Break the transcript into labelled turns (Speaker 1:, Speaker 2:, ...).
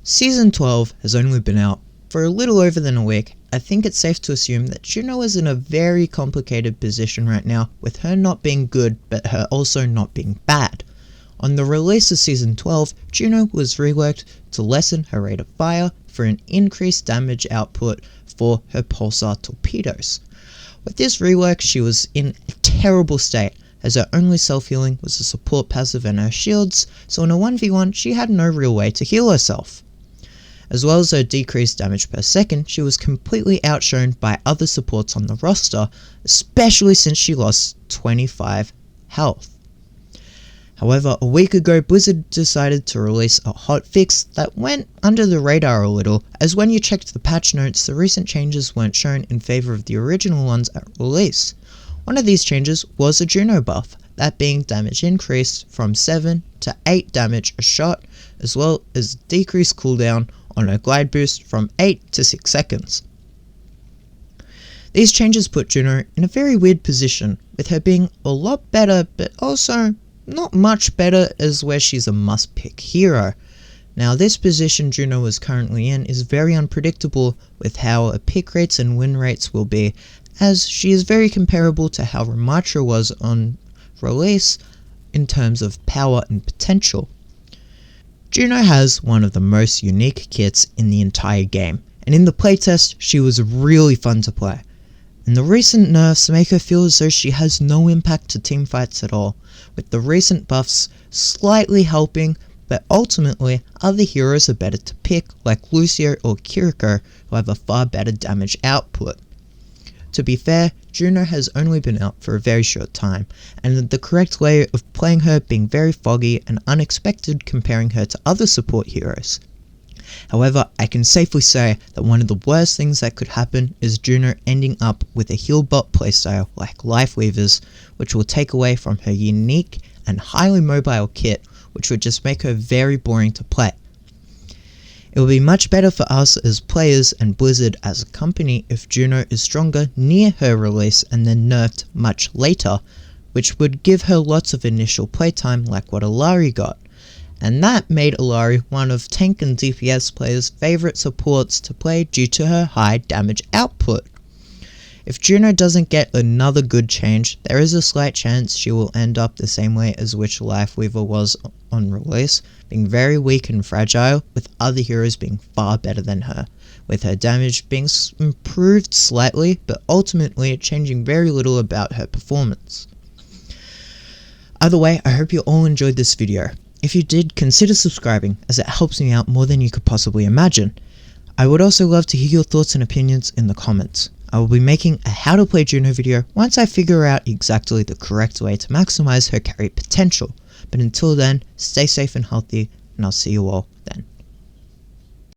Speaker 1: Season 12 has only been out for a little over than a week. I think it's safe to assume that Juno is in a very complicated position right now, with her not being good but her also not being bad. On the release of Season 12, Juno was reworked to lessen her rate of fire for an increased damage output for her pulsar torpedoes. With this rework, she was in a terrible state, as her only self-healing was a support passive and her shields, so in a 1v1 she had no real way to heal herself. As well as her decreased damage per second, she was completely outshone by other supports on the roster, especially since she lost 25 health. However, a week ago Blizzard decided to release a hotfix that went under the radar a little, as when you checked the patch notes, the recent changes weren't shown in favour of the original ones at release. One of these changes was a Juno buff, that being damage increased from 7 to 8 damage a shot, as well as decreased cooldown on her glide boost from 8 to 6 seconds. These changes put Juno in a very weird position, with her being a lot better but also not much better, as where she's a must-pick hero. Now this position Juno is currently in is very unpredictable with how her pick rates and win rates will be, as she is very comparable to how Ramatra was on release in terms of power and potential. Juno has one of the most unique kits in the entire game, and in the playtest she was really fun to play. And the recent nerfs make her feel as though she has no impact to teamfights at all, with the recent buffs slightly helping, but ultimately other heroes are better to pick, like Lucio or Kiriko, who have a far better damage output. To be fair, Juno has only been out for a very short time, and the correct way of playing her being very foggy and unexpected comparing her to other support heroes. However, I can safely say that one of the worst things that could happen is Juno ending up with a heal bot playstyle like Lifeweaver's, which will take away from her unique and highly mobile kit, which would just make her very boring to play. It will be much better for us as players and Blizzard as a company if Juno is stronger near her release and then nerfed much later, which would give her lots of initial playtime like what Illari got. And that made Illari one of tank and DPS players' favourite supports to play due to her high damage output. If Juno doesn't get another good change, there is a slight chance she will end up the same way as which Lifeweaver was on release, being very weak and fragile, with other heroes being far better than her, with her damage being improved slightly, but ultimately changing very little about her performance. Either way, I hope you all enjoyed this video. If you did, consider subscribing, as it helps me out more than you could possibly imagine. I would also love to hear your thoughts and opinions in the comments. I will be making a how to play Juno video once I figure out exactly the correct way to maximize her carry potential. But until then, stay safe and healthy, and I'll see you all then.